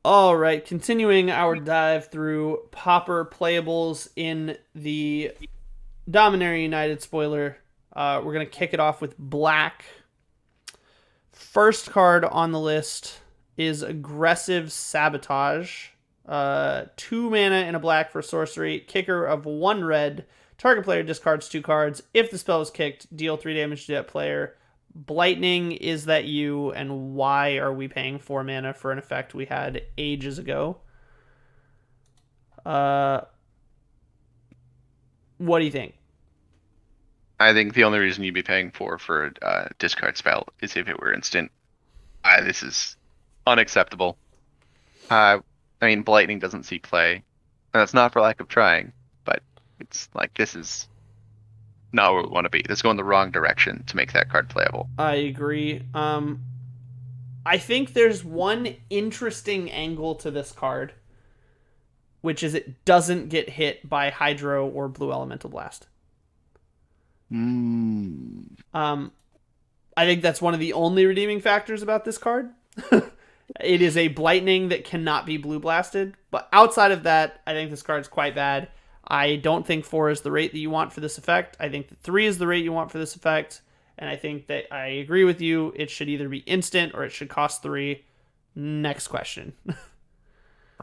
All right, continuing our dive through Pauper playables in the Dominaria United spoiler. We're going to kick it off with black. First card on the list is Aggressive Sabotage. 2 mana and a black for sorcery. Kicker of 1 red. Target player discards 2 cards. If the spell is kicked, deal 3 damage to that player. Blightning, is that you, and why are we paying 4 mana for an effect we had ages ago? Uh, what do you think? I think the only reason you'd be paying for a discard spell is if it were instant. This is unacceptable. Uh, I mean, Blightning doesn't see play, and that's not for lack of trying, but it's like this is not where we want to be. This is going the wrong direction to make that card playable. I agree. I think there's one interesting angle to this card, which is it doesn't get hit by Hydro or Blue Elemental Blast. Mm. Um, I think that's one of the only redeeming factors about this card. It is a Blightning that cannot be blue blasted, but outside of that, I think this card's quite bad. I don't think 4 is the rate that you want for this effect. I think that 3 is the rate you want for this effect, and I think that I agree with you. It should either be instant or it should cost 3. Next question.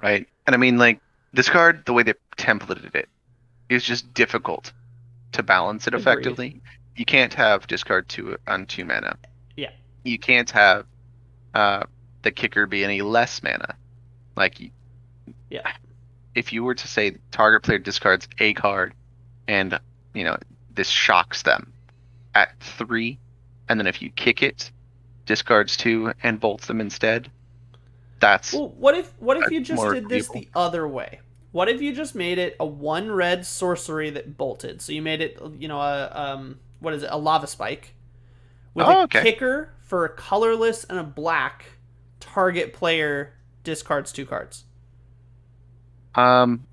Right? And I mean, like, this card, the way they templated it, is just difficult to balance it Agreed. effectively. You can't have discard 2 on 2 mana. Yeah. You can't have uh, the kicker be any less mana. Like, Yeah. if you were to say target player discards a card and, you know, this shocks them at 3, and then if you kick it, discards 2 and bolts them instead, that's Well, what if you just more did this agreeable. the other way? What if you just made it a 1 red sorcery that bolted? So you made it, what is it? A lava spike with a Oh, okay. kicker for a colorless and a black. Target player discards 2 cards. Um,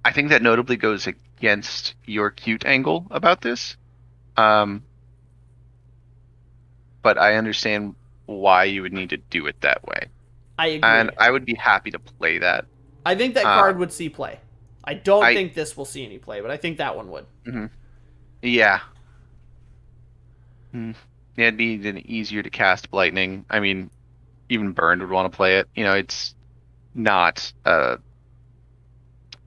I think that notably goes against your cute angle about this. Um, but I understand why you would need to do it that way. I And agree. I would be happy to play that. I think that Uh, card would see play. I don't I, think this will see any play, but I think that one would. mhm. Yeah. Mm. Yeah, it'd be then easier to cast Lightning. I mean, even Burned would want to play it. It's not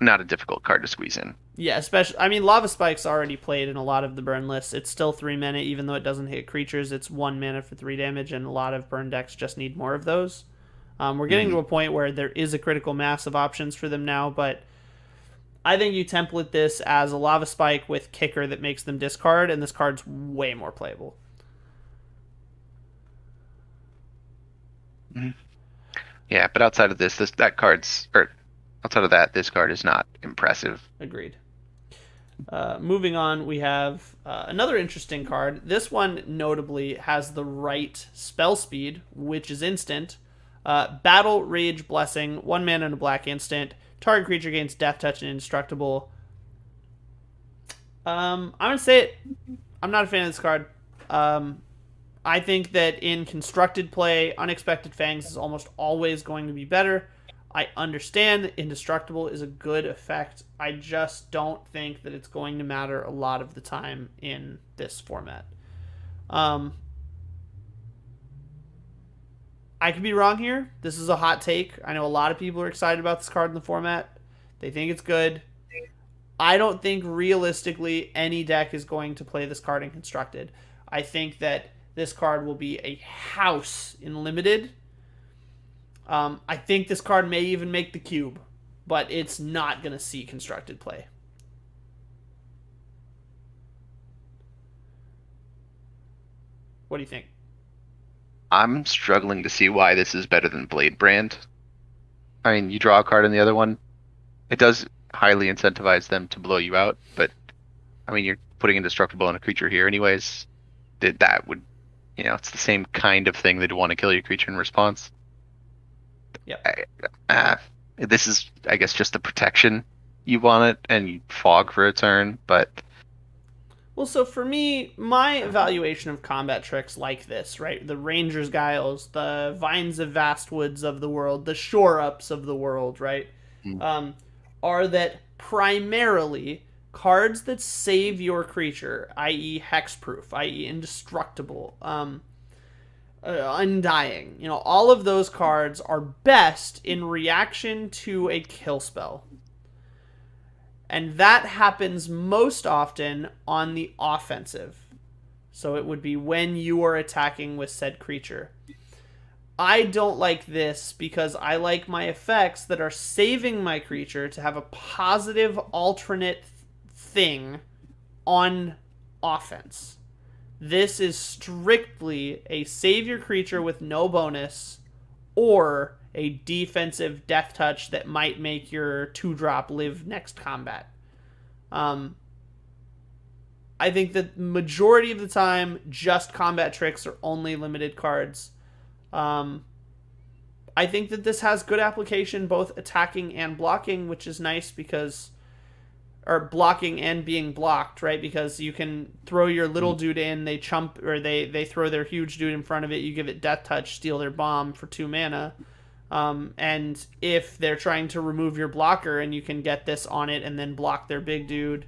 not a difficult card to squeeze in. Yeah, especially. I mean, Lava Spike's already played in a lot of the burn lists. It's still 3 mana, even though it doesn't hit creatures. It's 1 mana for 3 damage, and a lot of burn decks just need more of those. We're getting to Hmm. a point where there is a critical mass of options for them now, but I think you template this as a Lava Spike with Kicker that makes them discard, and this card's way more playable. Mhm. Yeah, but outside of this that card's or outside of that, this card is not impressive. Agreed. Moving on, we have another interesting card. This one notably has the right spell speed, which is instant. Battle Rage Blessing, 1 mana and a black instant. Target creature gains Death Touch and Indestructible. I'm gonna say it. I'm not a fan of this card. Um, I think that in constructed play, Unexpected Fangs is almost always going to be better. I understand that Indestructible is a good effect. I just don't think that it's going to matter a lot of the time in this format. Um, I could be wrong here. This is a hot take. I know a lot of people are excited about this card in the format. They think it's good. I don't think realistically any deck is going to play this card in constructed. I think that this card will be a house in limited. I think this card may even make the cube, but it's not going to see constructed play. What do you think? I'm struggling to see why this is better than Blade Brand. I mean, you draw a card in the other one. It does highly incentivize them to blow you out, but I mean, you're putting indestructible on a creature here anyways. That would, it's the same kind of thing they'd want to kill your creature in response. Yep. Uh, this is, I guess, just the protection you want it, and you fog for a turn, but Well, so for me, my evaluation of combat tricks like this, right? The Ranger's Guiles, the Vines of Vast Woods of the world, the Shore Ups of the world, right? Mm. Um, are that primarily cards that save your creature, i.e., hexproof, i.e., indestructible, undying. You know, all of those cards are best in reaction to a kill spell. And that happens most often on the offensive. So it would be when you are attacking with said creature. I don't like this because I like my effects that are saving my creature to have a positive alternate thing on offense. This is strictly a save your creature with no bonus or a defensive death touch that might make your 2-drop live next combat. Um, I think that majority of the time, just combat tricks are only limited cards. Um, I think that this has good application both attacking and blocking, which is nice because, or blocking and being blocked, right? Because you can throw your little dude in, they chump, or they throw their huge dude in front of it, you give it death touch, steal their bomb for 2 mana. And if they're trying to remove your blocker and you can get this on it and then block their big dude,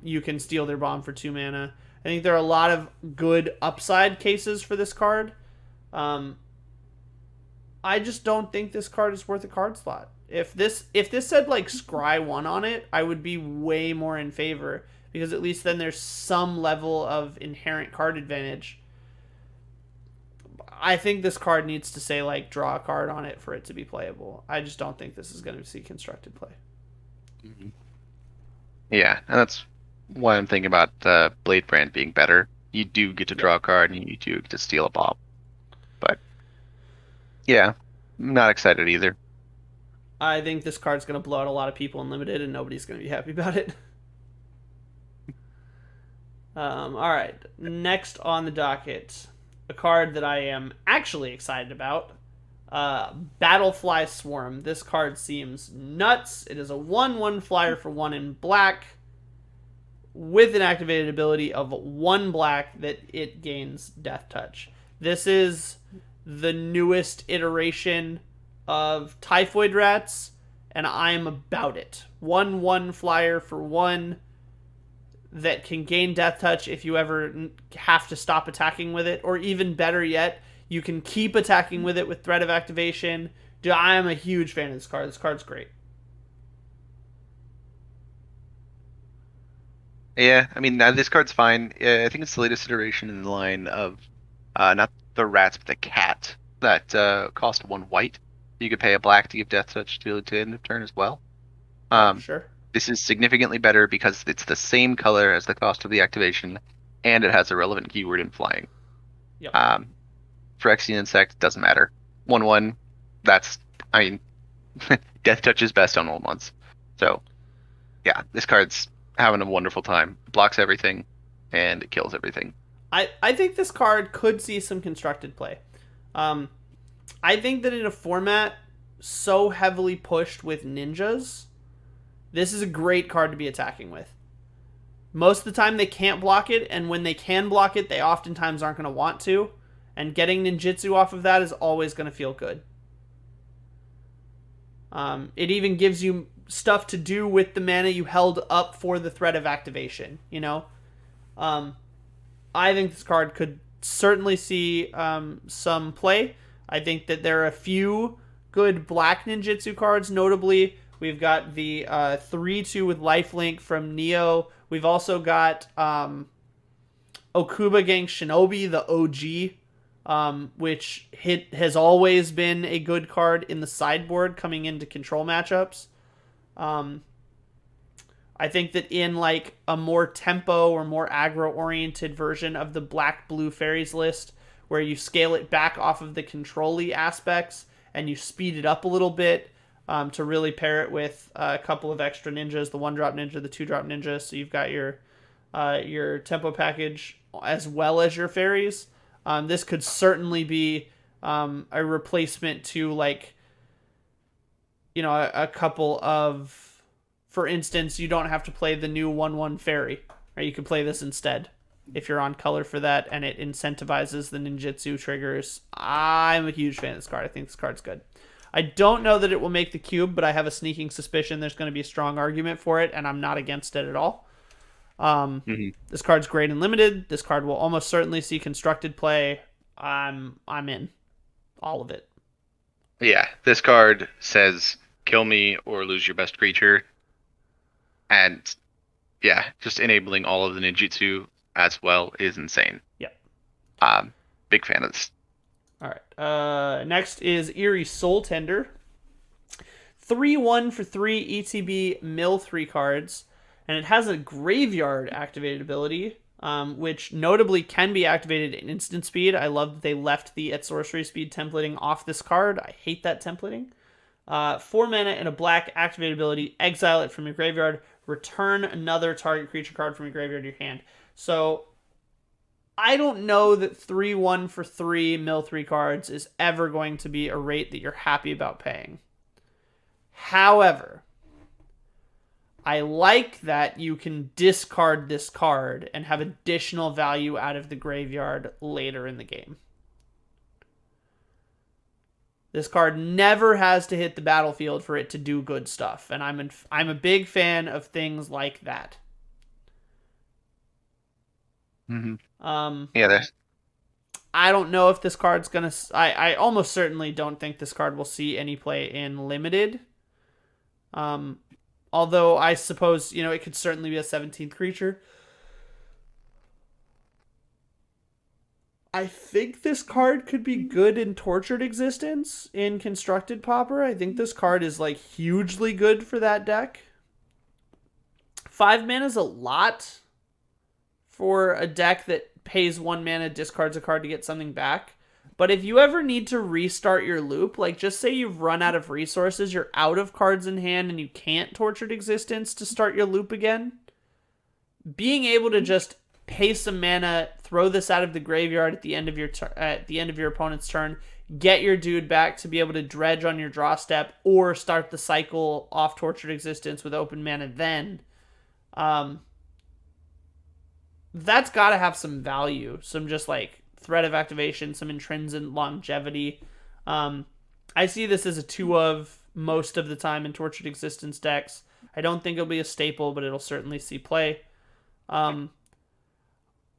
you can steal their bomb for 2 mana. I think there are a lot of good upside cases for this card. I just don't think this card is worth a card slot. If this said like Scry 1 on it, I would be way more in favor because at least then there's some level of inherent card advantage. I think this card needs to say like draw a card on it for it to be playable. I just don't think this is going to see constructed play. Mm-hmm. Yeah, and that's why I'm thinking about Blade Brand being better. You do get to draw a card and you do get to steal a bomb. But yeah, I'm not excited either. I think this card's going to blow out a lot of people in limited and nobody's going to be happy about it. All right, next on the docket, a card that I am actually excited about, Battlefly Swarm. This card seems nuts. It is a 1/1 flyer for 1 in black with an activated ability of 1 black that it gains Death Touch. This is the newest iteration of Typhoid Rats, and I'm about it. 1/1 flyer for 1 that can gain Death Touch if you ever have to stop attacking with it, or even better yet, you can keep attacking with it with threat of activation. Dude, I am a huge fan of this card. This card's great. Yeah, I mean, this card's fine. I think it's the latest iteration in the line of not the rats, but the cat that cost 1 white. You could pay a black to give Death Touch to end of turn as well. Sure. This is significantly better because it's the same color as the cost of the activation, and it has a relevant keyword in flying. Yep. Phyrexian Insect doesn't matter. 1/1, that's, I mean, Death Touch is best on 1/1s. So, yeah, this card's having a wonderful time. It blocks everything, and it kills everything. I think this card could see some constructed play. I think that in a format so heavily pushed with ninjas, this is a great card to be attacking with. Most of the time they can't block it, and when they can block it, they oftentimes aren't going to want to. And getting ninjutsu off of that is always going to feel good. It even gives you stuff to do with the mana you held up for the threat of activation, you know? I think this card could certainly see some play. I think that there are a few good black ninjutsu cards, notably we've got the 3/2 with lifelink from Neo. We've also got Okuba Gang Shinobi, the OG, which has always been a good card in the sideboard coming into control matchups. I think that in like a more tempo or more aggro-oriented version of the black-blue fairies list, where you scale it back off of the control-y aspects and you speed it up a little bit, to really pair it with a couple of extra ninjas, the 1-drop ninja, the 2-drop ninja, so you've got your tempo package as well as your fairies. This could certainly be a replacement to, like, you know, a couple of, for instance, you don't have to play the new 1/1 fairy. Right, you could play this instead if you're on color for that, and it incentivizes the ninjutsu triggers. I'm a huge fan of this card. I think this card's good. I don't know that it will make the cube, but I have a sneaking suspicion there's going to be a strong argument for it, and I'm not against it at all. This card's great and limited. This card will almost certainly see constructed play. I'm in all of it. Yeah, this card says kill me or lose your best creature, and yeah, just enabling all of the ninjutsu as well is insane. Yep. Big fan of this. All right. Next is Eerie Soul Tender. 3-1 for 3 ETB mill 3 cards, and it has a graveyard activated ability, which notably can be activated in instant speed. I love that they left the at sorcery speed templating off this card. I hate that templating. 4 mana and a black activated ability. Exile it from your graveyard. Return another target creature card from your graveyard to your hand. So I don't know that 3-1 for 3 mill 3 cards is ever going to be a rate that you're happy about paying. However, I like that you can discard this card and have additional value out of the graveyard later in the game. This card never has to hit the battlefield for it to do good stuff, and I'm a big fan of things like that. Yeah, there's. I don't know if this card's gonna. I almost certainly don't think this card will see any play in limited. Although I suppose it could certainly be a 17th creature. I think this card could be good in Tortured Existence in Constructed Pauper. I think this card is like hugely good for that deck. 5 mana is a lot for a deck that pays 1 mana, discards a card to get something back. But if you ever need to restart your loop, like just say you've run out of resources, you're out of cards in hand, and you can't Tortured Existence to start your loop again, being able to just pay some mana, throw this out of the graveyard at the end of your opponent's turn, get your dude back to be able to dredge on your draw step, or start the cycle off Tortured Existence with open mana then. That's got to have some value, some just like threat of activation, some intrinsic longevity. I see this as a 2 of most of the time in Tortured Existence decks. I don't think it'll be a staple, but it'll certainly see play.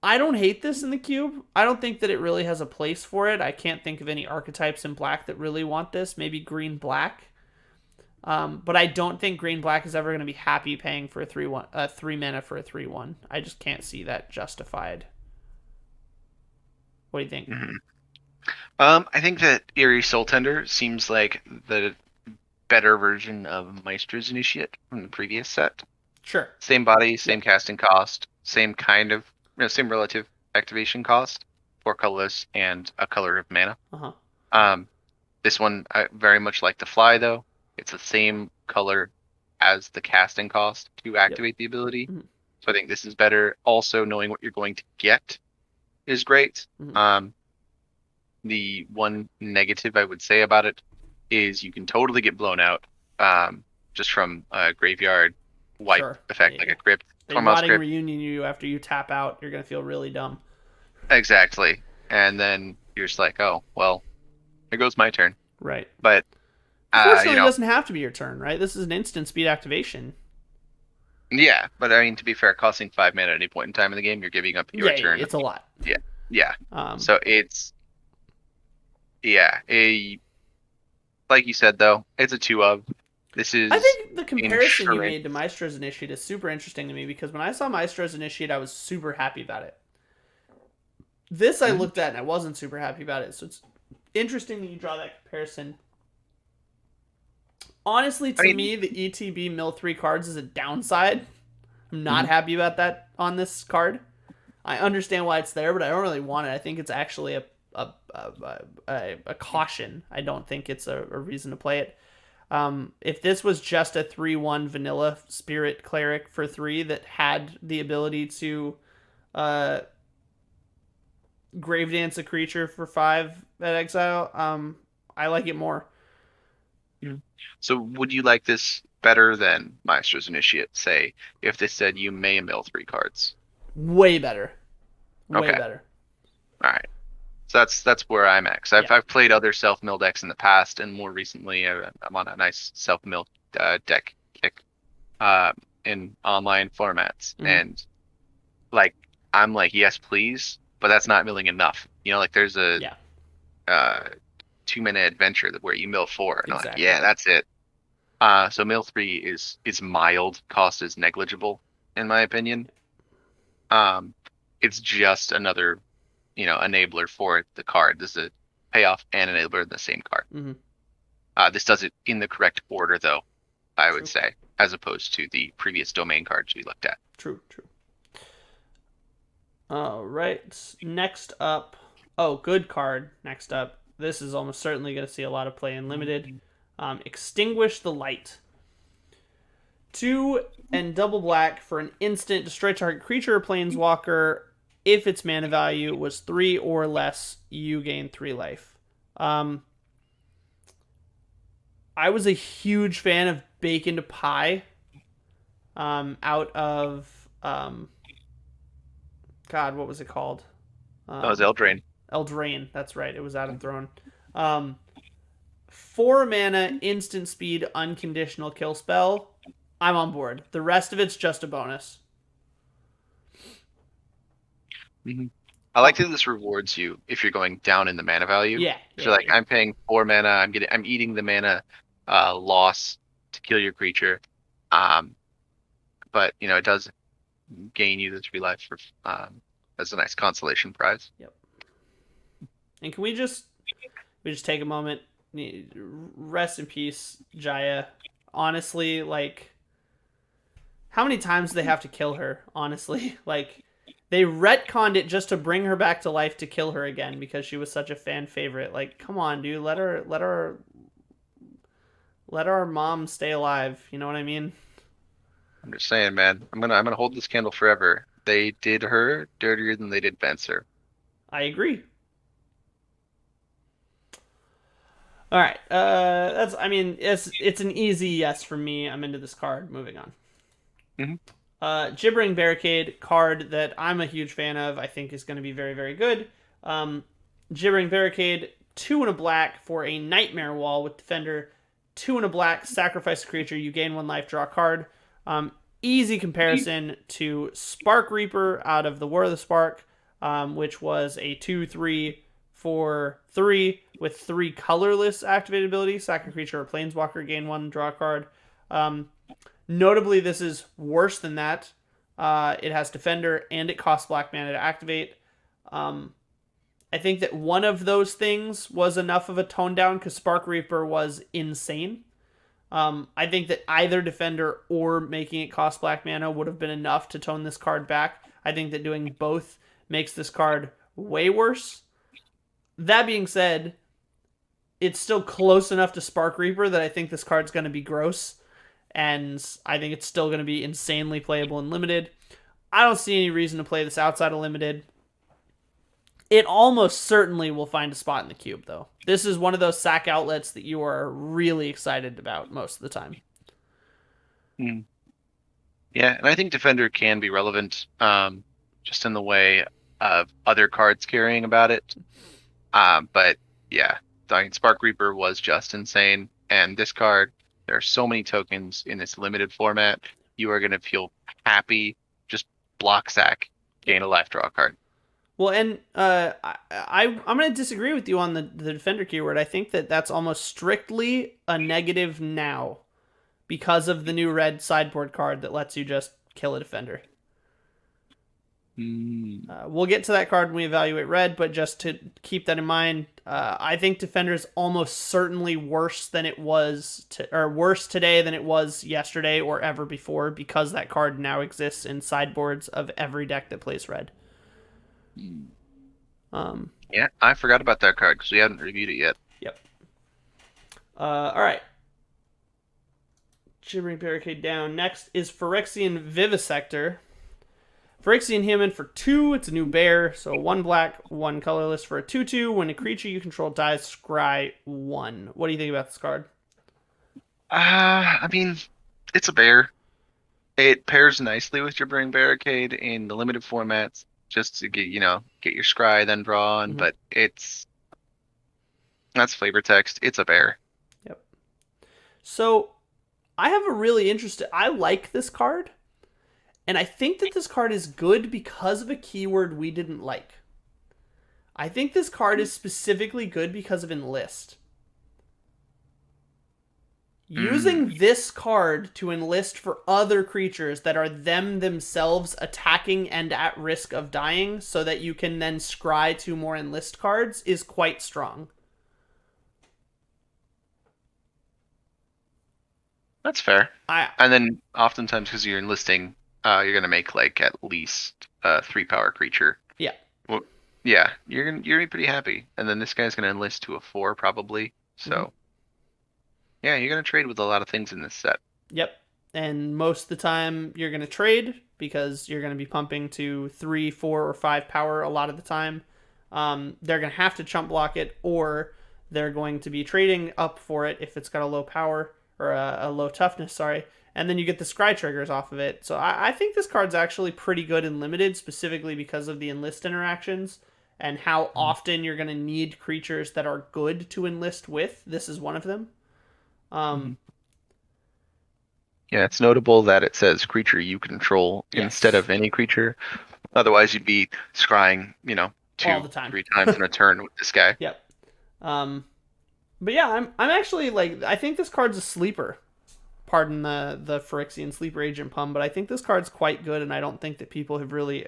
I don't hate this in the cube. I don't think that it really has a place for it. I can't think of any archetypes in black that really want this. Maybe green-black. But I don't think green-black is ever going to be happy paying for a 3 mana for a 3-1. I just can't see that justified. What do you think? I think that Eerie Soul Tender seems like the better version of Maestro's Initiate from the previous set. Sure. Same body, same casting cost, same kind of, same relative activation cost, 4 colorless and a color of mana. This one, I very much like the fly though. It's the same color as the casting cost to activate the ability. So I think this is better. Also, knowing what you're going to get is great. The one negative I would say about it is you can totally get blown out just from a graveyard wipe effect, like a crypt. Rotting reunion you after you tap out, you're going to feel really dumb. Exactly. And then you're just like, oh, well, here goes my turn. Right. But unfortunately, it doesn't have to be your turn, right? This is an instant speed activation. Yeah, but I mean, to be fair, costing 5 mana at any point in time in the game, you're giving up your turn. It's a lot. Yeah. So it's, like you said, though, it's a 2 of. This is. I think the comparison you made to Maestro's Initiate is super interesting to me because when I saw Maestro's Initiate, I was super happy about it. This I looked at and I wasn't super happy about it. So it's interesting that you draw that comparison. Honestly, to me, the ETB mill 3 cards is a downside. I'm not happy about that on this card. I understand why it's there, but I don't really want it. I think it's actually a caution. I don't think it's a reason to play it. If this was just a 3-1 vanilla spirit cleric for 3 that had the ability to grave dance a creature for 5 at exile, I like it more. So would you like this better than Maestro's Initiate, say, if they said you may mill 3 cards? Way better. Way Okay, better. all right. So that's where I'm at. 'Cause Yeah. I've played other self-mill decks in the past, and more recently I'm on a nice self-mill deck kick uh, in online formats, Mm-hmm. and like I'm like yes please, but that's not milling enough. Like there's a Yeah. uh, 2 minute adventure where you mill four, and I'm like Exactly. yeah that's it. So mill three is mild, cost is negligible in my opinion. Um, it's just another enabler for the card. This is a payoff and enabler in the same card. Mm-hmm. This does it in the correct order, though, I would True. say, as opposed to the previous domain cards we looked at. True. True. All right. Next up. Oh, good card. Next up. This is almost certainly going to see a lot of play in limited. Extinguish the Light. 2 and double black for an instant. Destroy target creature or planeswalker. If its mana value was 3 or less, you gain 3 life. I was a huge fan of Bake into Pie. Out of God, what was it called? That was Eldraine. Eldraine. That's right. It was out of Throne. 4 mana, instant speed, unconditional kill spell. I'm on board. The rest of it's just a bonus. Mm-hmm. I like that this rewards you if you're going down in the mana value. Yeah. So like I'm paying 4 mana, I'm eating the mana loss to kill your creature. But it does gain you the 3 life for as a nice consolation prize. Yep. And can we just take a moment? Rest in peace, Jaya. Honestly, like, how many times do they have to kill her? Honestly, like, they retconned it just to bring her back to life to kill her again because she was such a fan favorite. Like, come on, dude, let our mom stay alive. You know what I mean? I'm just saying, man. I'm gonna hold this candle forever. They did her dirtier than they did Venser. I agree. All right. It's an easy yes for me. I'm into this card. Moving on. Jibbering Barricade, card that I'm a huge fan of. I think is going to be very, very good. Jibbering Barricade, 2 and a black for a Nightmare Wall with Defender. 2 and a black, sacrifice a creature. You gain 1 life, draw a card. Easy comparison to Spark Reaper out of the War of the Spark, which was a 2/3 for 3 with 3 colorless activated abilities. Sack a creature or planeswalker, gain 1, draw a card. Notably, this is worse than that. It has Defender and it costs black mana to activate. I think that one of those things was enough of a tone down because Spark Reaper was insane. I think that either Defender or making it cost black mana would have been enough to tone this card back. I think that doing both makes this card way worse. That being said, it's still close enough to Spark Reaper that I think this card's going to be gross. And I think it's still going to be insanely playable in Limited. I don't see any reason to play this outside of Limited. It almost certainly will find a spot in the cube, though. This is one of those sack outlets that you are really excited about most of the time. Yeah, and I think Defender can be relevant just in the way of other cards carrying about it. But yeah, I mean, Spark Reaper was just insane. And this card, there are so many tokens in this limited format. You are going to feel happy. Just block sack, gain a life, draw a card. Well, and I'm going to disagree with you on the Defender keyword. I think that that's almost strictly a negative now because of the new red sideboard card that lets you just kill a Defender. We'll get to that card when we evaluate red, but just to keep that in mind, I think Defender is almost certainly worse than it was, or worse today than it was yesterday or ever before because that card now exists in sideboards of every deck that plays red. Yeah, I forgot about that card because we haven't reviewed it yet. Yep. All right. Jibbering Barricade down. Next is Phyrexian Vivisector. Phyrexian Human for 2. It's a new bear, so 1 black, 1 colorless for a 2/2. When a creature you control dies, scry 1. What do you think about this card? I mean, it's a bear. It pairs nicely with Jibbering Barricade in the limited formats, just to get your scry then draw on. Mhm. But that's flavor text. It's a bear. Yep. So I have a really interesting. I like this card, and I think that this card is good because of a keyword we didn't like. I think this card is specifically good because of enlist. Mm, Using this card to enlist for other creatures that are themselves attacking and at risk of dying so that you can then scry 2 more enlist cards is quite strong. that's fair. I And then oftentimes because you're enlisting, you're gonna make like at least a 3 power creature. Yeah. Well, yeah, you're gonna be pretty happy. And then this guy's gonna enlist to a 4 probably. Mm-hmm. So yeah, you're gonna trade with a lot of things in this set. Yep. And most of the time you're going to trade because you're going to be pumping to 3, 4, or 5 power a lot of the time. They're going to have to chump block it, or they're going to be trading up for it if it's got a low power or a low toughness, sorry. And then you get the scry triggers off of it. So I think this card's actually pretty good in limited, specifically because of the enlist interactions and how often you're going to need creatures that are good to enlist with. This is one of them. Um, Mhm. Yeah, it's notable that it says creature you control instead yes, of any creature. Otherwise, you'd be scrying, all the two, time. 3 times in a turn with this guy. Yep. Um, but yeah, I'm actually like I think this card's a sleeper. Pardon the Phyrexian sleeper agent pun, but I think this card's quite good, and I don't think that people have really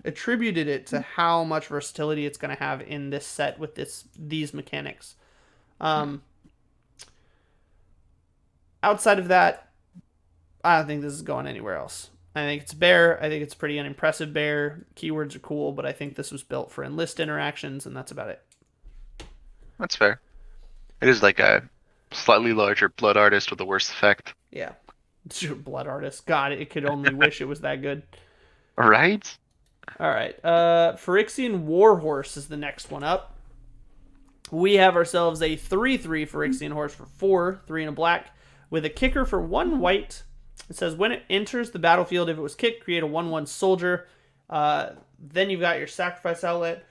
attributed it to how much versatility it's going to have in this set with these mechanics. Um, Outside of that, I don't think this is going anywhere else. I think it's bear. I think it's pretty unimpressive bear. Keywords are cool, but I think this was built for enlist interactions, and that's about it. That's fair. It is like a slightly larger blood artist with a worse effect. Yeah. Blood artist. God, it could only wish it was that good. Right? All right. Phyrexian War Horse is the next one up. We have ourselves a 3/3 Phyrexian Horse for 4, 3 and a black, with a kicker for 1 white. It says when it enters the battlefield, if it was kicked, create a 1/1 soldier. Then you've got your sacrifice outlet.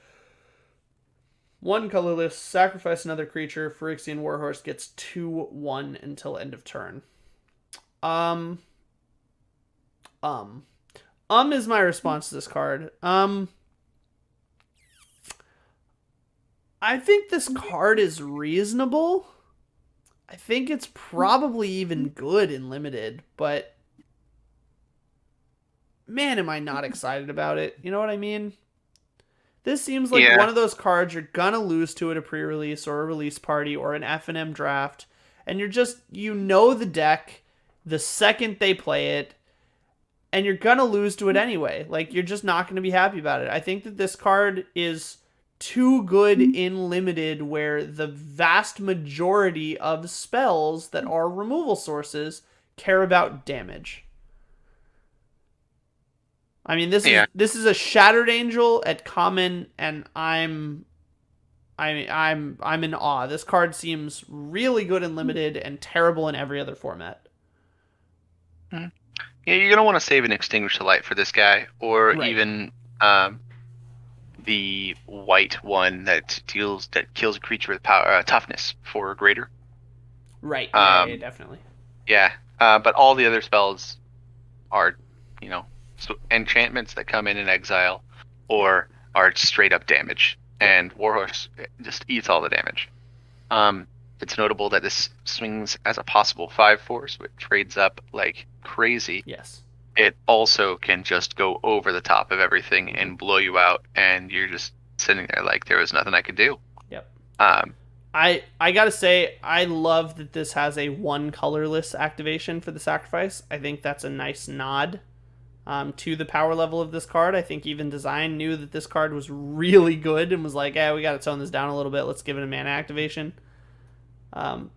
1 colorless, sacrifice another creature. Phyrexian War Horse gets 2/1 until end of turn. Um, um, is my response to this card. I think this card is reasonable. I think it's probably even good in limited, but man, am I not excited about it. You know what I mean? This seems like Yeah. one of those cards you're gonna lose to at a pre-release or a release party or an F&M draft, and you're just the deck the second they play it, and you're gonna lose to it anyway. Like you're just not gonna be happy about it. I think that this card is too good in limited where the vast majority of spells that are removal sources care about damage. I mean, Yeah. this is a Shattered Angel at common, and I'm in awe. This card seems really good in limited and terrible in every other format. Mhm. Yeah, you're gonna want to save an Extinguish the Light for this guy, or Right. even the white one that kills a creature with power toughness 4 or greater. Right. Yeah, Um, definitely. yeah. But all the other spells are, you know, enchantments that come in exile, or are straight up damage, Yep. and Warhorse just eats all the damage. It's notable that this swings as a possible 5/4, so it trades up like crazy. Yes. It also can just go over the top of everything and blow you out, and you're just sitting there like there was nothing I could do. Yep. Um, I gotta say, I love that this has a 1 colorless activation for the sacrifice. I think that's a nice nod to the power level of this card. I think even design knew that this card was really good and was like, "Yeah, we got to tone this down a little bit. Let's give it a mana activation." Um,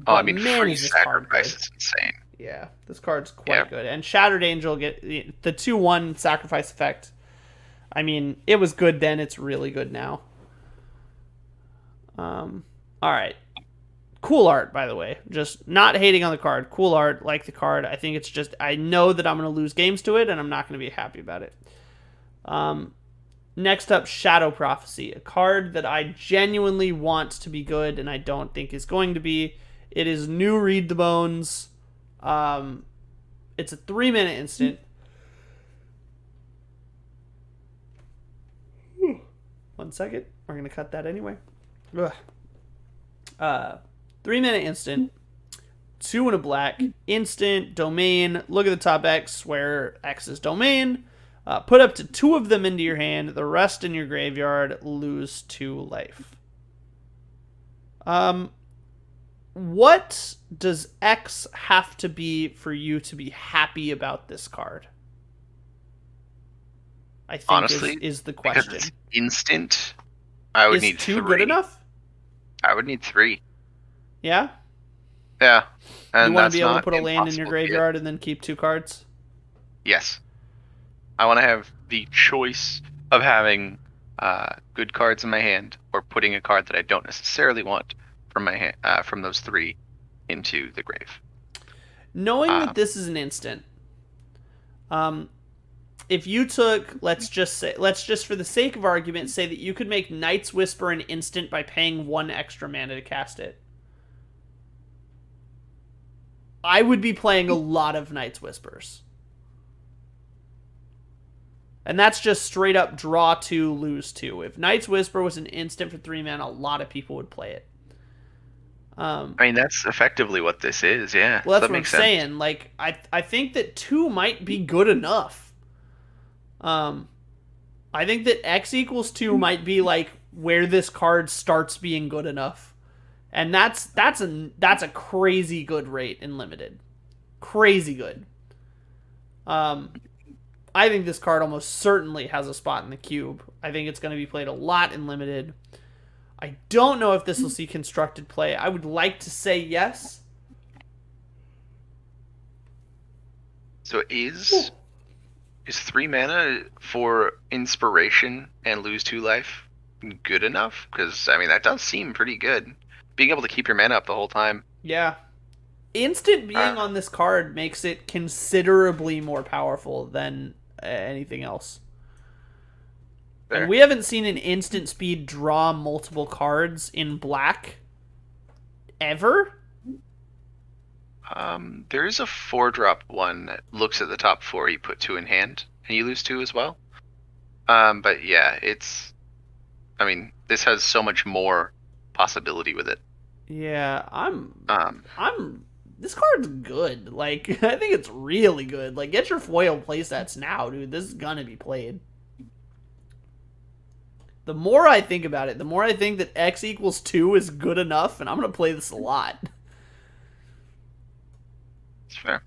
Oh, I but mean, man, free is this card sacrifice good! is insane. Yeah, this card's quite Yeah. good. And Shattered Angel get the 2/1 sacrifice effect. I mean, it was good then. It's really good now. All right, Cool art, by the way. Just not hating on the card. Cool art, like the card. I think it's just, I know that I'm going to lose games to it, and I'm not going to be happy about it. Next up, Shadow Prophecy, a card that I genuinely want to be good, and I don't think is going to be. It is new Read the Bones. It's a 3-mana instant. 1 second. We're going to cut that anyway. 3-mana instant. 2 and a black. Instant. Domain. Look at the top X where X is domain. Put up to 2 of them into your hand. The rest in your graveyard. Lose 2 life. What does X have to be for you to be happy about this card? I think Honestly, is the question. Because it's instant, I would need 2 3. good enough? I would need 3. Yeah? Yeah. And you want that's to be able to not put a land in your impossible to get. graveyard and then keep 2 cards? Yes. I want to have the choice of having good cards in my hand or putting a card that I don't necessarily want from my hand, from those 3 into the grave. Knowing that this is an instant, if you took, let's just for the sake of argument, say that you could make Night's Whisper an instant by paying 1 extra mana to cast it. I would be playing a lot of Night's Whispers. And that's just straight up draw 2, lose 2. If Night's Whisper was an instant for 3 mana, a lot of people would play it. I mean, that's effectively what this is, yeah. Well, that's that what I'm saying. Like, I think that 2 might be good enough. I think that X equals 2 might be like where this card starts being good enough. And that's a crazy good rate in limited. Crazy good. I think this card almost certainly has a spot in the cube. I think it's going to be played a lot in limited. I don't know if this will see constructed play. I would like to say yes. So is 3 mana for inspiration and lose 2 life good enough? Because, I mean, that does seem pretty good. Being able to keep your mana up the whole time. Yeah. Instant being on this card makes it considerably more powerful than anything else. Fair. And we haven't seen an instant speed draw multiple cards in black ever. There is a 4-drop one that looks at the top 4. You put 2 in hand, and you lose 2 as well. But yeah, I mean, this has so much more possibility with it. Yeah, this card's good. Like, I think it's really good. Like, get your foil playsets now, dude. This is gonna be played. The more I think about it, the more I think that X equals 2 is good enough, and I'm gonna play this a lot. It's fair.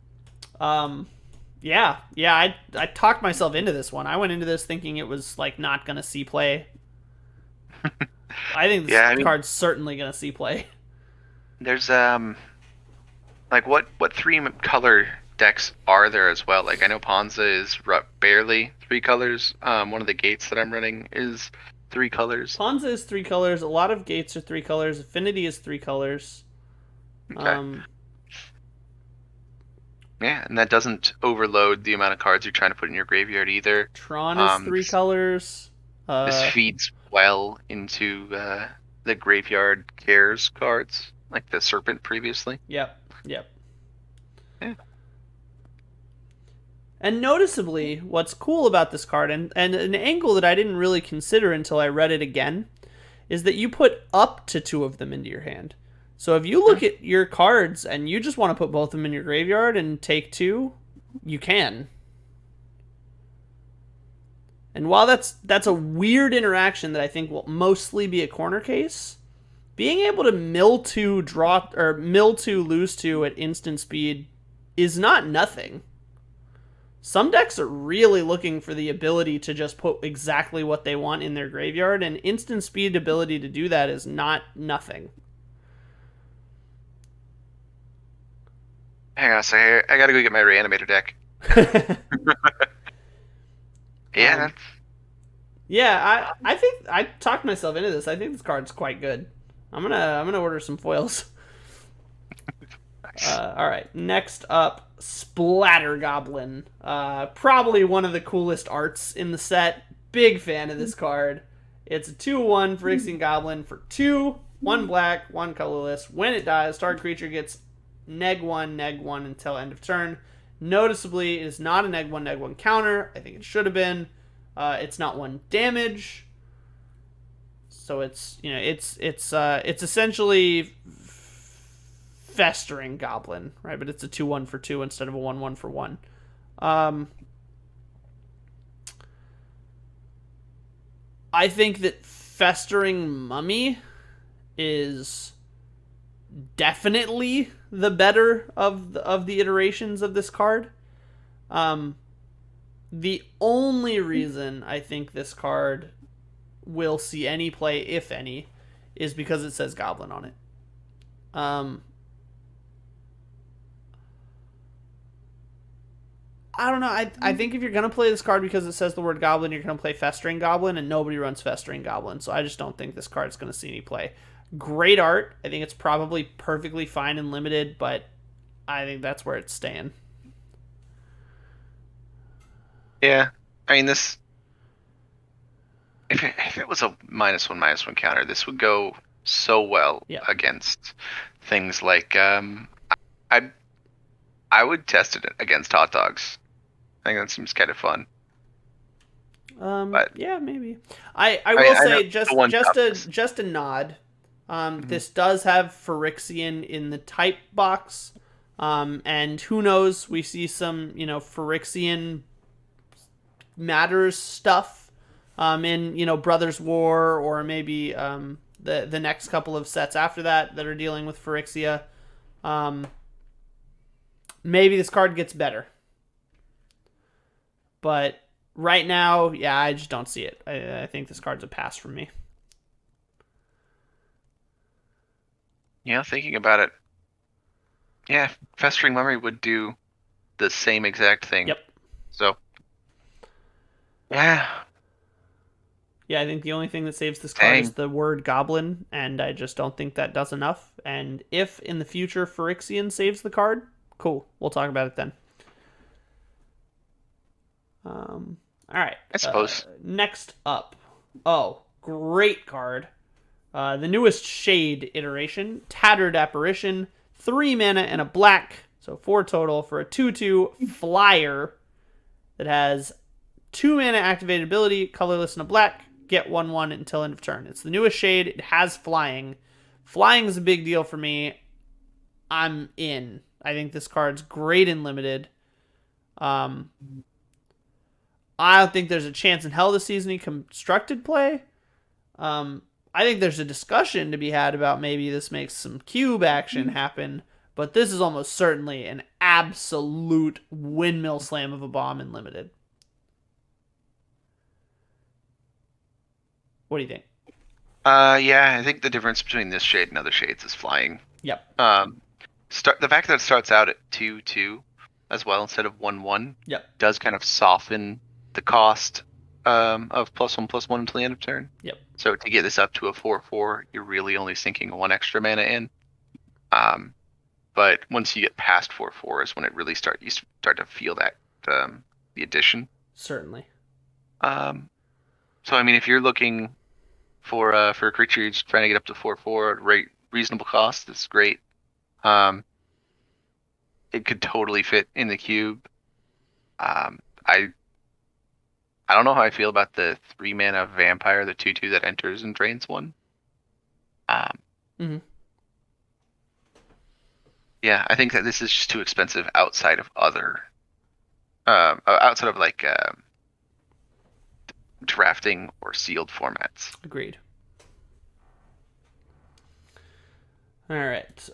Yeah, I talked myself into this one. I went into this thinking it was like not gonna see play. I think this card's certainly gonna see play. There's like what 3 color decks are there as well? Like I know Ponza is barely 3 colors. One of the gates that I'm running is 3 colors. Ponza is 3 colors. A lot of gates are 3 colors. Affinity is 3 colors. Okay. Yeah, and that doesn't overload the amount of cards you're trying to put in your graveyard either. Tron is 3 colors. This feeds well into the graveyard cares cards, like the Serpent previously. Yep. Yeah. And noticeably, what's cool about this card, and an angle that I didn't really consider until I read it again, is that you put up to 2 of them into your hand. So if you look at your cards and you just want to put both of them in your graveyard and take 2, you can. And while that's a weird interaction that I think will mostly be a corner case, being able to mill 2 lose 2 at instant speed is not nothing. Some decks are really looking for the ability to just put exactly what they want in their graveyard, and instant speed ability to do that is not nothing. Hang on a second. I gotta go get my reanimator deck. Yeah. Yeah, I think I talked myself into this. I think this card's quite good. I'm gonna order some foils. All right, next up, Splatter Goblin. Probably one of the coolest arts in the set. Big fan of this card. It's a 2/1 Frixion Goblin for 2, 1 black, 1 colorless. When it dies, target creature gets -1, -1 until end of turn. Noticeably, it is not a -1 counter. I think it should have been. It's not 1 damage. So it's essentially Festering Goblin, right? But it's a 2/1 for 2 instead of a 1/1 for 1. I think that Festering Mummy is definitely the better of the iterations of this card. The only reason I think this card will see any play, if any, is because it says Goblin on it. I don't know. I think if you're going to play this card because it says the word Goblin, you're going to play Festering Goblin, and nobody runs Festering Goblin. So I just don't think this card's going to see any play. Great art. I think it's probably perfectly fine and limited, but I think that's where it's staying. Yeah. I mean, this... If it was a -1/-1 counter, this would go so well against things like... I would test it against hot dogs. I think that seems kind of fun. But yeah, maybe. I will say just a nod. This does have Phyrexian in the type box. And who knows, we see some, Phyrexian matters stuff in, Brothers War, or maybe the next couple of sets after that are dealing with Phyrexia. Maybe this card gets better. But right now, yeah, I just don't see it. I think this card's a pass from me. Yeah, thinking about it. Yeah, Festering Memory would do the same exact thing. Yep. So, yeah. Yeah, I think the only thing that saves this card is the word Goblin, and I just don't think that does enough. And if in the future Phyrexian saves the card, cool. We'll talk about it then. All right. I suppose. Next up. Oh, great card. The newest Shade iteration, Tattered Apparition, 3 mana and a black, so 4 total for a 2/2 flyer that has 2 mana activated ability, colorless and a black, get 1/1 until end of turn. It's the newest Shade. It has flying. Flying is a big deal for me. I'm in. I think this card's great and limited. I don't think there's a chance in hell this season he constructed play. I think there's a discussion to be had about maybe this makes some cube action happen, but this is almost certainly an absolute windmill slam of a bomb in limited. What do you think? Yeah, I think the difference between this shade and other shades is flying. Yep. The fact that it starts out at 2/2 as well instead of 1/1 does kind of soften the cost of +1/+1 until the end of turn. Yep. So to get this up to a 4/4, you're really only sinking 1 extra mana in. But once you get past 4/4 is when you start to feel that the addition. Certainly. So I mean, if you're looking for a creature you're just trying to get up to 4/4 at reasonable cost, it's great. It could totally fit in the cube. I don't know how I feel about the 3 mana vampire, the 2/2 that enters and drains 1. Yeah, I think that this is just too expensive outside of like drafting or sealed formats. Agreed. All right.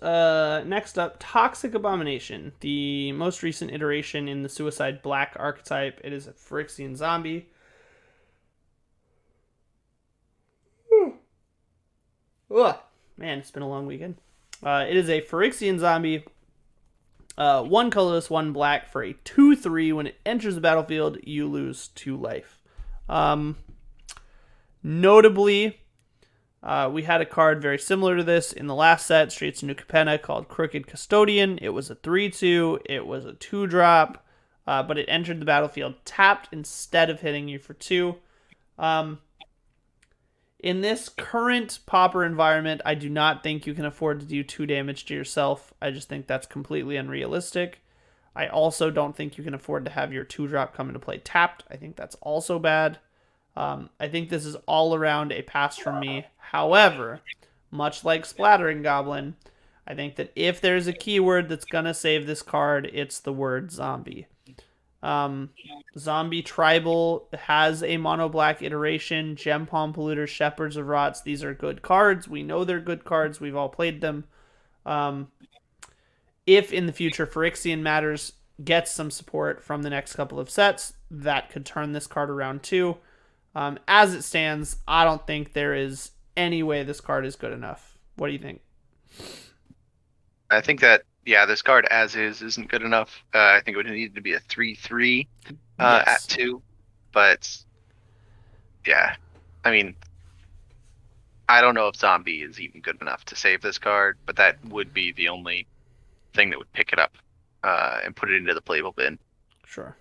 Next up, Toxic Abomination, the most recent iteration in the Suicide Black archetype. It is a Phyrexian zombie. Ugh. Man, it's been a long weekend. It is a Phyrexian zombie. 1 colorless, 1 black for a 2/3. When it enters the battlefield, you lose 2 life. Notably, We had a card very similar to this in the last set, Streets of New Capenna, called Crooked Custodian. It was a 3/2. It was a 2-drop, but it entered the battlefield tapped instead of hitting you for 2. In this current Pauper environment, I do not think you can afford to do 2 damage to yourself. I just think that's completely unrealistic. I also don't think you can afford to have your 2-drop come into play tapped. I think that's also bad. I think this is all around a pass from me. However, much like Splattering Goblin, I think that if there's a keyword that's going to save this card, it's the word zombie. Zombie Tribal has a mono black iteration. Gem Palm Polluter, Shepherds of Rots. These are good cards. We know they're good cards. We've all played them. If in the future Frixion Matters gets some support from the next couple of sets, that could turn this card around too. As it stands, I don't think there is any way this card is good enough. What do you think? I think that, yeah, this card as is isn't good enough. I think it would need to be a 3/3 Yes. at 2. But, yeah, I mean, I don't know if Zombie is even good enough to save this card, but that would be the only thing that would pick it up and put it into the playable bin. Sure.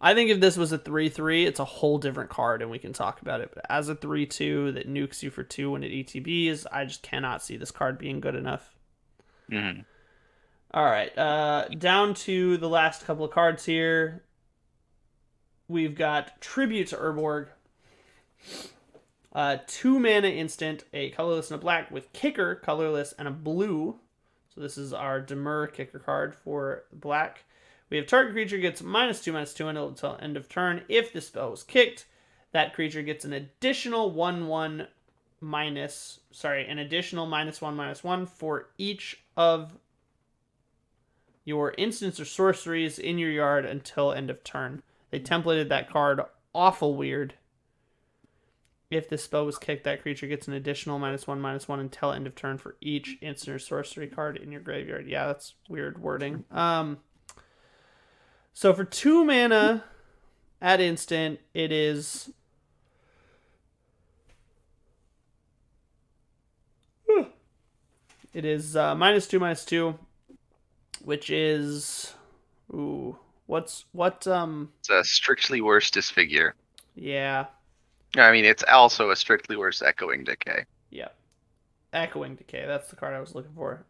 I think if this was a 3/3, it's a whole different card and we can talk about it. But as a 3/2 that nukes you for 2 when it ETBs, I just cannot see this card being good enough. Mm-hmm. All right. Down to the last couple of cards here. We've got Tribute to Erborg. 2 mana instant, a colorless and a black with kicker, colorless, and a blue. So this is our Demur kicker card for black. We have target creature gets -2/-2 until end of turn. If the spell was kicked, that creature gets an additional -1/-1 for each of your instants or sorceries in your yard until end of turn. They templated that card awful weird. If this spell was kicked, that creature gets an additional -1/-1 until end of turn for each instant or sorcery card in your graveyard. Yeah, that's weird wording. So for 2 mana at instant, it is -2/-2, which is what It's a Strictly Worse Disfigure. yeah. I mean, it's also a Strictly Worse Echoing Decay. Yeah. Echoing Decay, that's the card I was looking for.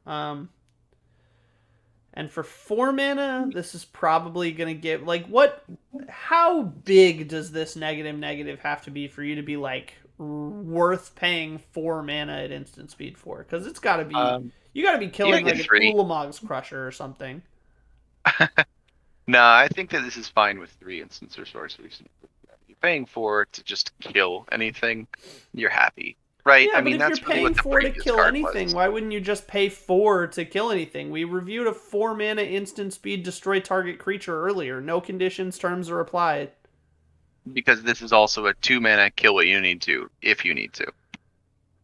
And for 4 mana, this is probably going to give, how big does this negative have to be for you to be, worth paying 4 mana at instant speed for? Because it's got to be, you got to be killing, a an 3. Ulamog's Crusher or something. No, I think that this is fine with 3 instants or sorceries. You're paying 4 to just kill anything, you're happy. Right? Yeah, I mean, but if that's you're really paying what the 4 to previous kill card anything, was. why wouldn't you just pay 4 to kill anything? We reviewed a 4 mana instant speed destroy target creature earlier. No conditions, terms are applied. Because this is also a 2 mana kill what you need to, if you need to.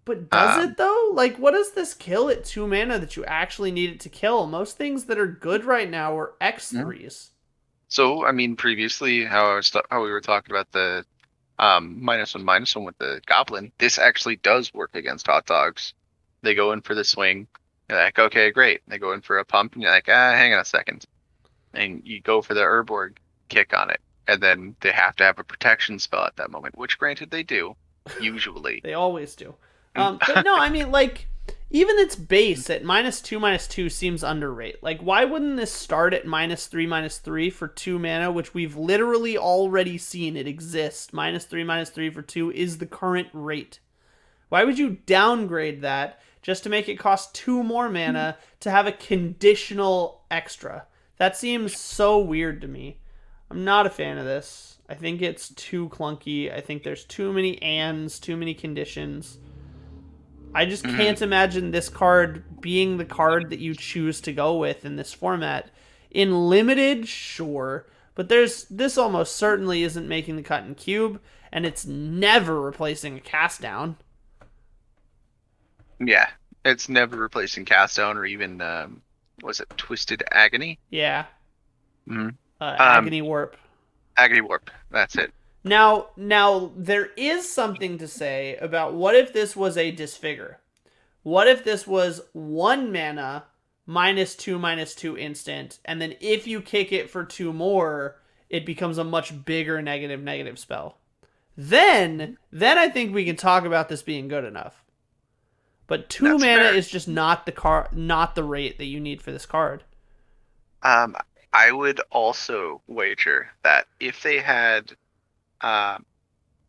But does it though? What does this kill at 2 mana that you actually need it to kill? Most things that are good right now are X3s. So, I mean, previously, how we were talking about the -1/-1 with the Goblin, this actually does work against hot dogs. They go in for the swing. You're like, okay, great. They go in for a pump, and you're like, hang on a second. And you go for the Erborg kick on it. And then they have to have a protection spell at that moment, which granted they do, usually. They always do. But no, I mean, even its base at -2/-2 seems underrated. Why wouldn't this start at -3/-3 for 2 mana, which we've literally already seen it exist? -3/-3 for 2 is the current rate. Why would you downgrade that just to make it cost 2 more mana to have a conditional extra? That seems so weird to me. I'm not a fan of this. I think it's too clunky. I think there's too many ands, too many conditions. I just can't imagine this card being the card that you choose to go with in this format. In limited, sure, but this almost certainly isn't making the cut in cube, and it's never replacing a cast down. Yeah, it's never replacing cast down or even was it Twisted Agony? Yeah. Mm-hmm. Agony Warp. Agony Warp. That's it. Now there is something to say about what if this was a disfigure? What if this was 1 mana, -2/-2 instant, and then if you kick it for 2 more, it becomes a much bigger negative spell. Then I think we can talk about this being good enough. But 2 That's mana fair. is just not the rate that you need for this card. Um, I would also wager that if they had, um,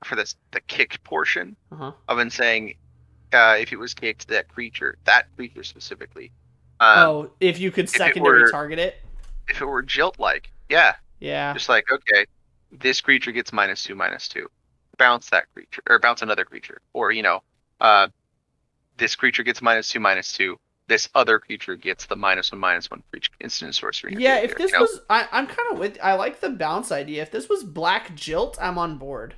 for the kick portion, Uh-huh. I've been saying, if it was kicked, that creature specifically, Oh, if you could if it secondary were target it? if it were Jilt-like, yeah, Yeah. just like, okay, this creature gets -2/-2, bounce that creature or bounce another creature, or uh, this creature gets -2/-2. This other creature gets the -1/-1 for each instant and sorcery. in your Yeah, if graveyard, this was I'm kind of with I like the bounce idea. If this was Black Jilt, I'm on board.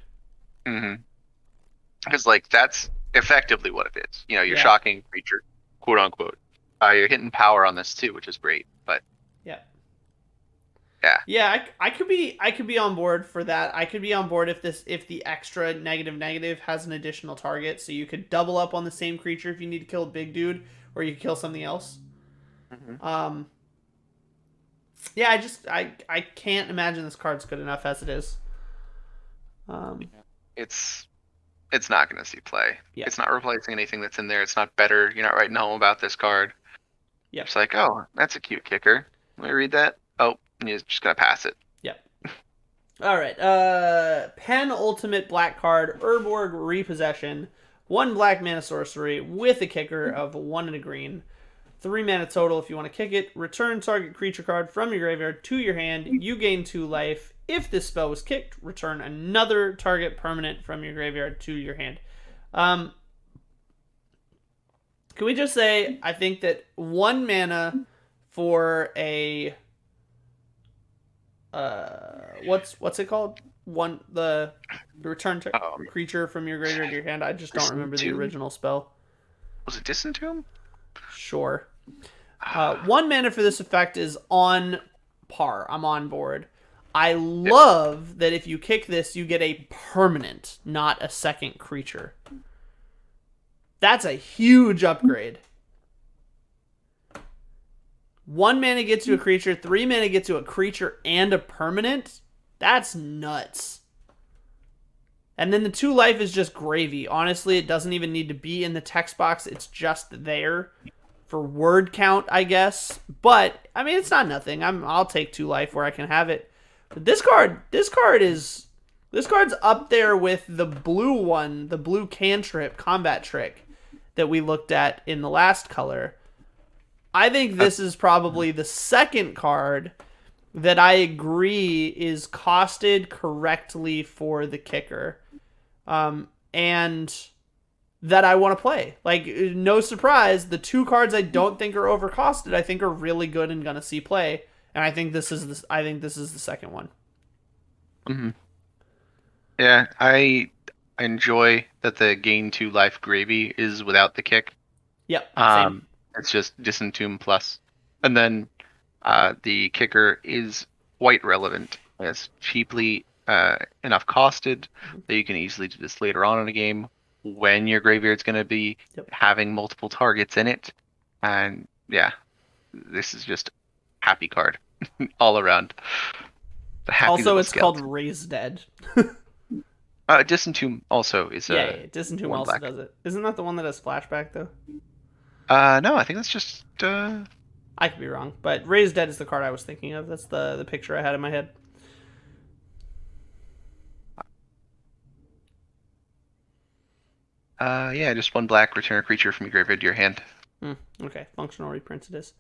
Because like that's effectively what it is. You're Yeah. shocking creature, quote unquote. You're hitting power on this too, which is great. But Yeah. yeah, Yeah, I could be on board for that. I could be on board if the extra negative has an additional target, so you could double up on the same creature if you need to kill a big dude, or you could kill something else. Um, yeah, I can't imagine this card's good enough as it is. it's it's not going to see play. Yeah. It's not replacing anything that's in there. It's not better. You're not writing home about this card. Yeah. It's like, oh, that's a cute kicker. Let me read that. Oh, and you're just gonna pass it. Yep. All right. Penultimate black card, Erborg Repossession. 1 black mana sorcery with a kicker of 1 and a green. 3 mana total if you want to kick it. Return target creature card from your graveyard to your hand. You gain 2 life. If this spell was kicked, return another target permanent from your graveyard to your hand. Can we just say, I think that 1 mana for a what's it called? The return creature from your graveyard to your hand. I just don't remember the original spell. Was it Disentomb? Sure. 1 mana for this effect is on par. I'm on board. I love that if you kick this, you get a permanent, not a second creature. That's a huge upgrade. 1 mana gets you a creature, 3 mana gets you a creature and a permanent. That's nuts. And then the 2 life is just gravy. Honestly, it doesn't even need to be in the text box. It's just there for word count, I guess. But I mean, it's not nothing. I'll take 2 life where I can have it. But this card's up there with the blue one, the blue cantrip combat trick that we looked at in the last color. I think this is probably the second card that I agree is costed correctly for the kicker. And that I want to play. Like, no surprise, the 2 cards I don't think are overcosted, I think are really good and gonna see play. And I think this is the second one. Mm-hmm. Yeah, I enjoy that the gain 2 life gravy is without the kick. Yep. Same. It's just Disentomb plus. And then the kicker is quite relevant. It's cheaply enough costed that you can easily do this later on in a game when your graveyard's going to be having multiple targets in it. And yeah, this is just happy card all around. Also, it's called Raise Dead. Disentomb also is Disentomb also black. Does it. Isn't that the one that has flashback though? No, I think that's just. I could be wrong, but Raise Dead is the card I was thinking of. That's the picture I had in my head. Yeah, just 1 black, return a creature from your graveyard to your hand. Okay, functional reprint it is.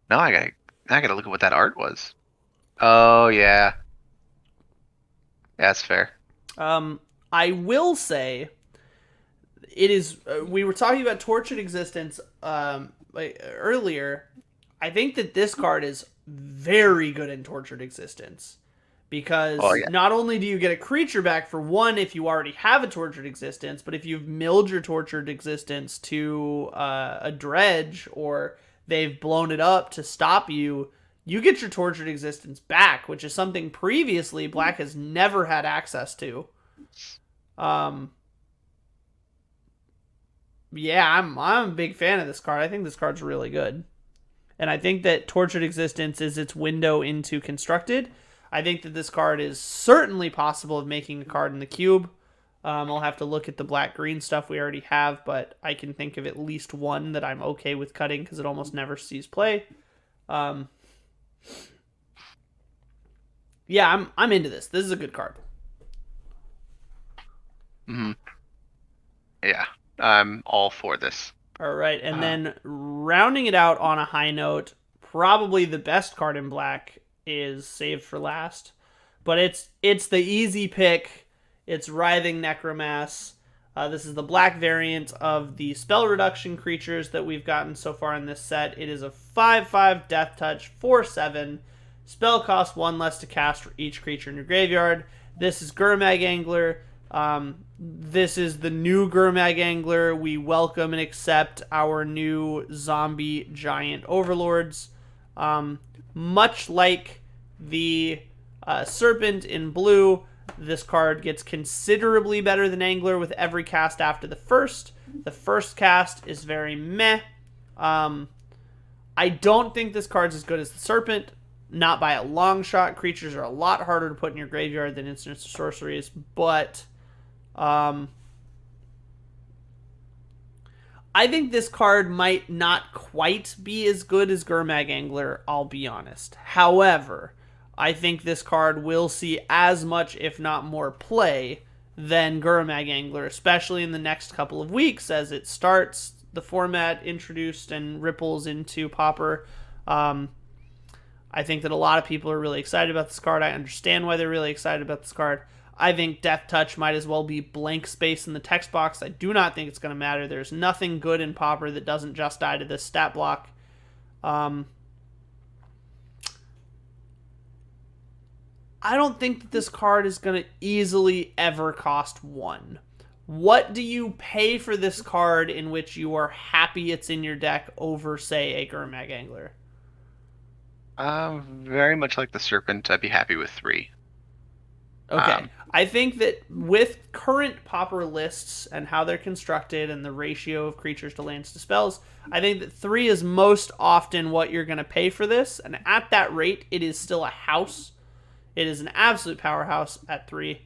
No, I gotta look at what that art was. Oh yeah, that's fair. I will say, it is. We were talking about Tortured Existence earlier. I think that this card is very good in Tortured Existence. Because not only do you get a creature back for 1 if you already have a Tortured Existence, but if you've milled your Tortured Existence to a dredge or they've blown it up to stop you, you get your Tortured Existence back, which is something previously Black has never had access to. Yeah, I'm a big fan of this card. I think this card's really good. And I think that Tortured Existence is its window into Constructed. I think that this card is certainly possible of making a card in the cube. I'll have to look at the black-green stuff we already have, but I can think of at least one that I'm okay with cutting because it almost never sees play. Yeah, I'm into this. This is a good card. Mm-hmm. Yeah, I'm all for this. All right, and then rounding it out on a high note, probably the best card in black is saved for last, but it's the easy pick. It's Writhing Necromass. This is the black variant of the spell reduction creatures that we've gotten so far in this set. It is a 5/5 Death Touch, 4/7. Spell cost 1 less to cast for each creature in your graveyard. This is Gurmag Angler. This is the new Gurmag Angler. We welcome and accept our new zombie giant overlords. Much like the Serpent in blue, this card gets considerably better than Angler with every cast after the first. The first cast is very meh. I don't think this card's as good as the Serpent. Not by a long shot. Creatures are a lot harder to put in your graveyard than instants or sorceries, but I think this card might not quite be as good as Gurmag Angler, I'll be honest. However, I think this card will see as much, if not more, play than Gurmag Angler, especially in the next couple of weeks as it starts the format introduced and ripples into Pauper. I think that a lot of people are really excited about this card. I understand why they're really excited about this card. I think Death Touch might as well be blank space in the text box. I do not think it's going to matter. There's nothing good in Pauper that doesn't just die to this stat block. I don't think that this card is going to easily ever cost 1. What do you pay for this card in which you are happy it's in your deck over, say, a Gurmag Angler? Very much like the Serpent, I'd be happy with 3. Okay. I think that with current Pauper lists and how they're constructed and the ratio of creatures to lands to spells, I think that 3 is most often what you're going to pay for this. And at that rate, it is still a house. It is an absolute powerhouse at 3.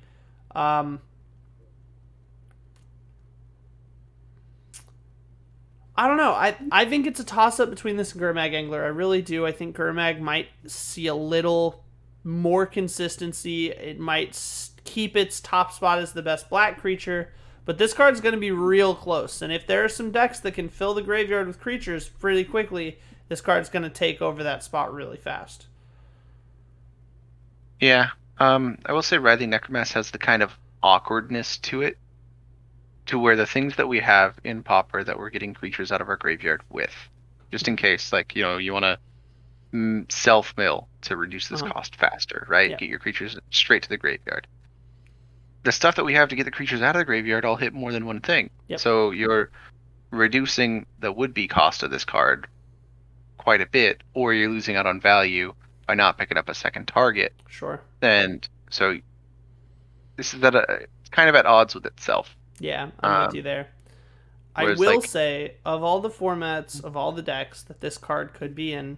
I don't know. I think it's a toss-up between this and Gurmag Angler. I really do. I think Gurmag might see a little more consistency. It might keep its top spot as the best black creature. But this card's going to be real close. And if there are some decks that can fill the graveyard with creatures pretty quickly, this card's going to take over that spot really fast. Yeah. I will say Writhing Necromass has the kind of awkwardness to it, to where the things that we have in Pauper that we're getting creatures out of our graveyard with, just in case, like, you want to self-mill to reduce this cost faster, right? Yeah. Get your creatures straight to the graveyard. The stuff that we have to get the creatures out of the graveyard all hit more than one thing. Yep. So you're reducing the would-be cost of this card quite a bit, or you're losing out on value by not picking up a second target. Sure. And so this is kind of at odds with itself. Yeah, I'm with you there. I will say, of all the formats, of all the decks that this card could be in,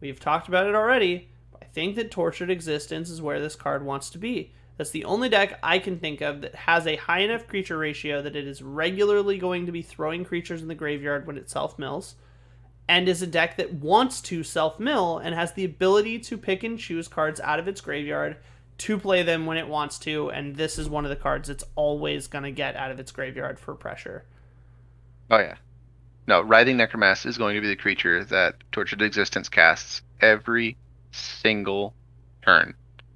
we've talked about it already, I think that Tortured Existence is where this card wants to be. That's the only deck I can think of that has a high enough creature ratio that it is regularly going to be throwing creatures in the graveyard when it self-mills, and is a deck that wants to self-mill and has the ability to pick and choose cards out of its graveyard to play them when it wants to, and this is one of the cards it's always going to get out of its graveyard for pressure. Oh, yeah. No, Writhing Necromass is going to be the creature that Tortured Existence casts every single turn.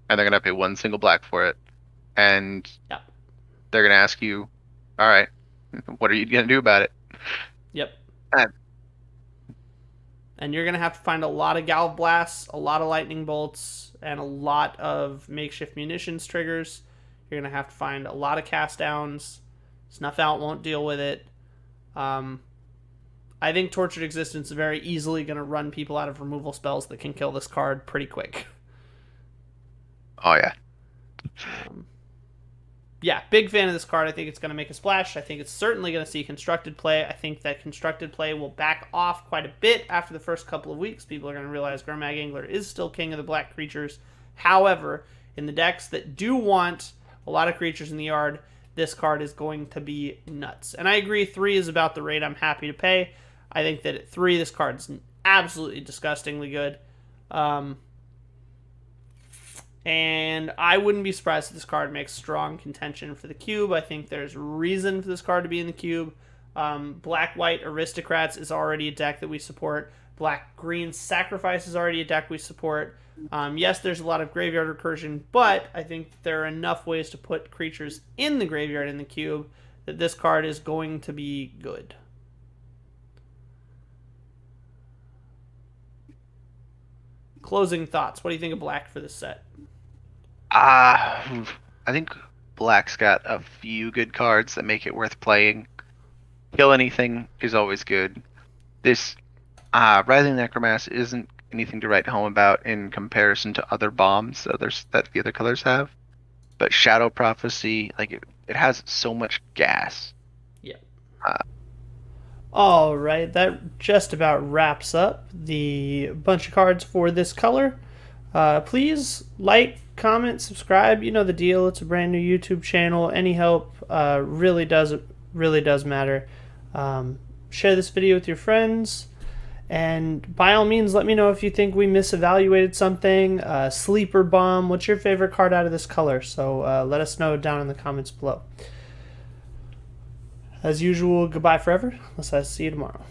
And they're going to pay 1 single black for it. And they're going to ask you, all right, what are you going to do about it? Yep. And you're going to have to find a lot of Galv Blasts, a lot of Lightning Bolts, and a lot of makeshift munitions triggers. You're going to have to find a lot of cast downs. Snuff Out won't deal with it. I think Tortured Existence is very easily going to run people out of removal spells that can kill this card pretty quick. Oh yeah. Yeah, big fan of this card. I think it's going to make a splash. I think it's certainly going to see constructed play. I think that constructed play will back off quite a bit after the first couple of weeks. People are going to realize Gurmag Angler is still king of the black creatures. However, in the decks that do want a lot of creatures in the yard, this card is going to be nuts. And I agree, 3 is about the rate I'm happy to pay. I think that at 3, this card is absolutely disgustingly good. And I wouldn't be surprised if this card makes strong contention for the cube. I think there's reason for this card to be in the cube. Black-White Aristocrats is already a deck that we support. Black-Green Sacrifice is already a deck we support. Yes, there's a lot of graveyard recursion, but I think there are enough ways to put creatures in the graveyard in the cube that this card is going to be good. Closing thoughts. What do you think of black for this set? I think black's got a few good cards that make it worth playing. Kill anything is always good. This Rising Necromancer isn't anything to write home about in comparison to other bombs that the other colors have. But Shadow Prophecy, like it has so much gas. Yeah. All right, that just about wraps up the bunch of cards for this color. Please like, comment, subscribe. You know the deal. It's a brand new YouTube channel. Any help really does matter. Share this video with your friends, and by all means, let me know if you think we misevaluated something. Sleeper Bomb. What's your favorite card out of this color? So let us know down in the comments below. As usual, goodbye forever. Unless I see you tomorrow.